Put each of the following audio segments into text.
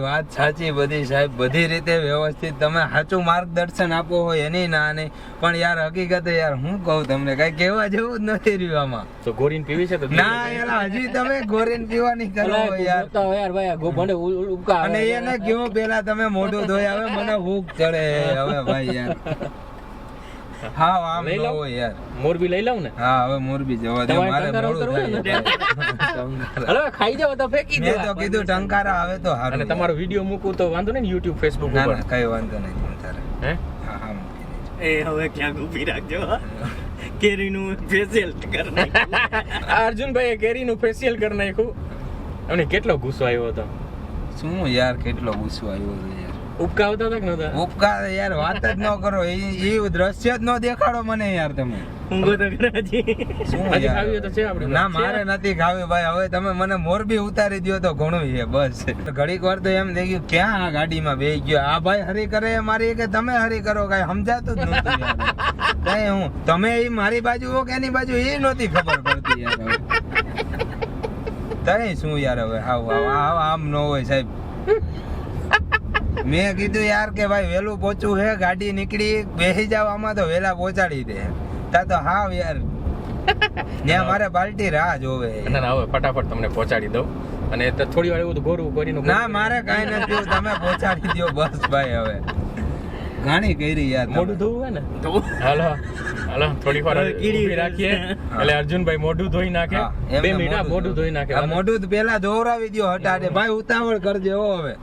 વાત સાચી બધી સાહેબ, બધી રીતે વ્યવસ્થિત તમે સાચું માર્ગદર્શન આપો હોય એની ના નહીં, પણ યાર હકીકતે યાર હું કહું તમને કઈ કહેવા જેવું જ નથી રહ્યું આમાં. તો ગોરીન પીવી છે તો ના યાર હજી તમે ગોરીન પીવાની કરો યાર. અને એને કેવો પેલા તમે મોઢું ધોઈ આવે મને ભૂખ ચડે હવે ભાઈ યાર. હા આમ ન હોય યાર. મોરબી લઈ લઉં ને? હા હવે મોરબી જવા દે, મારે મોડું થાય. હલો ખાઈ જાવ તો ફેંકી દે. મેં તો કીધું ટંકારા આવે તો હારું. અને તમારો વિડિયો મૂકું તો વાંધો નહીં YouTube Facebook ના ઉપર? ના કઈ વાંધો નહીં તારે. હે હા હા મૂકી દેજો. એ હવે ક્યાંક ઊભી રાખજો. કેરીનું ફેશિયલ કરી નાખ્યું. અર્જુનભાઈ કેરીનું ફેશિયલ કરી નાખ્યું. અને કેટલો ગુસ્સો આવ્યો હતો. શું યાર કેટલો ગુસ્સો આવ્યો છે યાર. ઉપકા આવતા હતા કે નહોતા? ઉપકાર યાર વાત જ ન કરો, એ દ્રશ્ય જ ન દેખાડો મને યાર તમે. ઊંઘો તો કરાજી. શું હજી યાર? ખાવી હોય તો છે આપણે. ના મારે નથી ખાવી ભાઈ, હવે તમે મને મોરબી ઉતારી દ્યો તો ઘણું છે બસ. ઘડીક વાર તો એમ થઈ ગયું ક્યાં આ ગાડીમાં બેસી ગયો, આ ભાઈ હરી કરે મારી કે તમે હરી કરો, કઈ સમજાતું જ નહોતું યાર. કઈ હું તમે એ મારી બાજુ હો કે એની બાજુ એ નહોતી ખબર પડતી યાર. હવે તઈ શું યાર હવે હાવ આમ ન હોય સાહેબ. મેં કીધું યાર કે ભાઈ વેલું પહોંચવું હે, ગાડી નીકળી બેસી જાવ આમાં તો વેલા પહોંચાડી દે. તા તો હાવ યાર ત્યાં મારે બાલ્ટી રાહ જોવે. ના ના હવે ફટાફટ તમને પહોંચાડી દઉં. અને થોડી વાર એવું તો ગોરું કરીને ના મારે કાઈ નથી, તમે પહોંચાડી દો બસ ભાઈ. હવે ઘણી કરી યાર. મોઢું ધોવું હે ને? હાલો હાલો થોડી વાર ઊભી રાખીએ એટલે અર્જુનભાઈ મોઢું ધોઈ નાખે. 2 મિનિટ મોઢું ધોઈ નાખે. મોઢું તો પેલા ધોવરાવી દો હટાડે ભાઈ, ઉતાવળ કરજો હવે.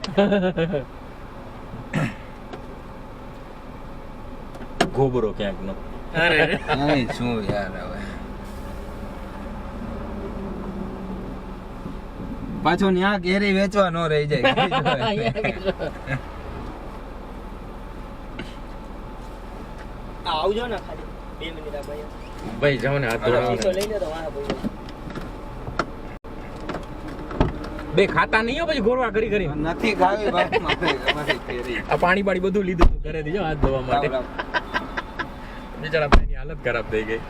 ગોબરો ક્યાંક નો. અરે નહીં શું યાર હવે પાછો ન્યા કેરી વેચવા ન રહી જાય. આવજો ને ખાલી 2 મિનિટ આ ભાઈ. ભાઈ જાઓ ને હાથ ધોવા. ચીસો લઈને તો વાહ ભાઈ. બે ખાતા નહીં હો પછી ગોરવા કરી કરી. નથી ખાવી ભાઈ મારી કેરી. આ પાણી બાણી બધું લીધું તું ઘરે દીજો હાથ ધોવા માટે. બિચારા ભાઈની હાલત ખરાબ થઈ ગઈ.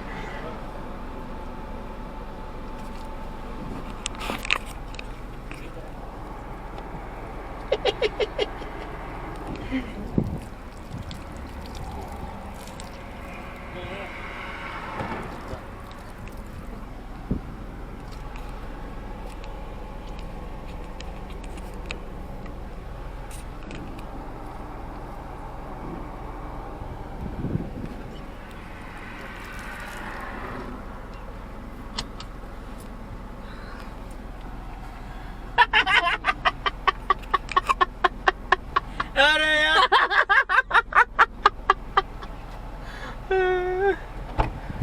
અરે યાર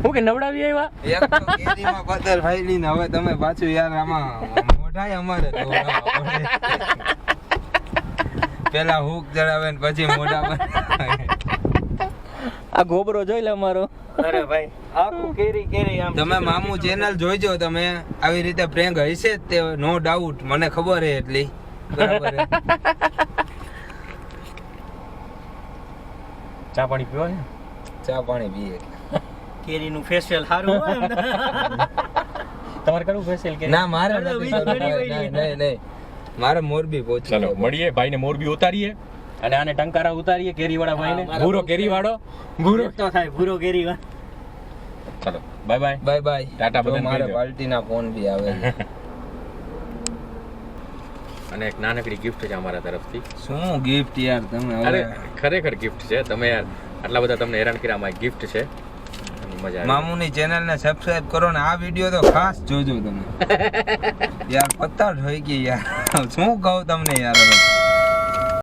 હું કે નવડાવી આવ્યા? એક તો કેરીમાં પથ્થર ફાઈલી ને હવે તમે પાછું યાર આમાં મોઢાય અમારે ધોવડાવવા પડે. પેલા હુક ચડાવે ને પછી મોઢા પર. આ ગોબરો જોઈ લે અમારો. અરે ભાઈ આખું કેરી આમ. તમે મામુ ચેનલ જોઈજો, તમે આવી રીતે પ્રેન્ક હશે જ તે નો ડાઉટ, મને ખબર હે એટલી. બરાબર હે. ચા પાણી પીવો ને? ચા પાણી પીએ. કેરીનું ફેશિયલ સારું હોય એમ. તમારે કરવું ફેશિયલ કે ના મારે નથી કરવું ભાઈ. નહીં નહીં મારે મોરબી પહોંચવું. ચલો મળીએ ભાઈને મોરબી ઉતારીએ અને આને ટંકારા ઉતારીએ કેરી વાળા ભાઈને. ભૂરો કેરી વાળો ભૂરો તો થાય ભૂરો કેરી વા. ચલો bye bye bye bye. Tata બધાને મારે કહી દો. પાર્ટીના ફોન બી આવે. અને એક નાનકડી ગિફ્ટ છે અમારા તરફથી. શું ગિફ્ટ યાર તમે અરે હવે. ખરેખર ગિફ્ટ છે. તમે યાર આટલા બધા તમને હેરાન કર્યા, આમાં ગિફ્ટ છે. મજા આવે. મામુની ચેનલને સબસ્ક્રાઇબ કરો ને આ વિડિયો તો ખાસ જોજો તમે. યાર પત્તા થઈ ગઈ યાર. શું કહું તમને યાર હવે.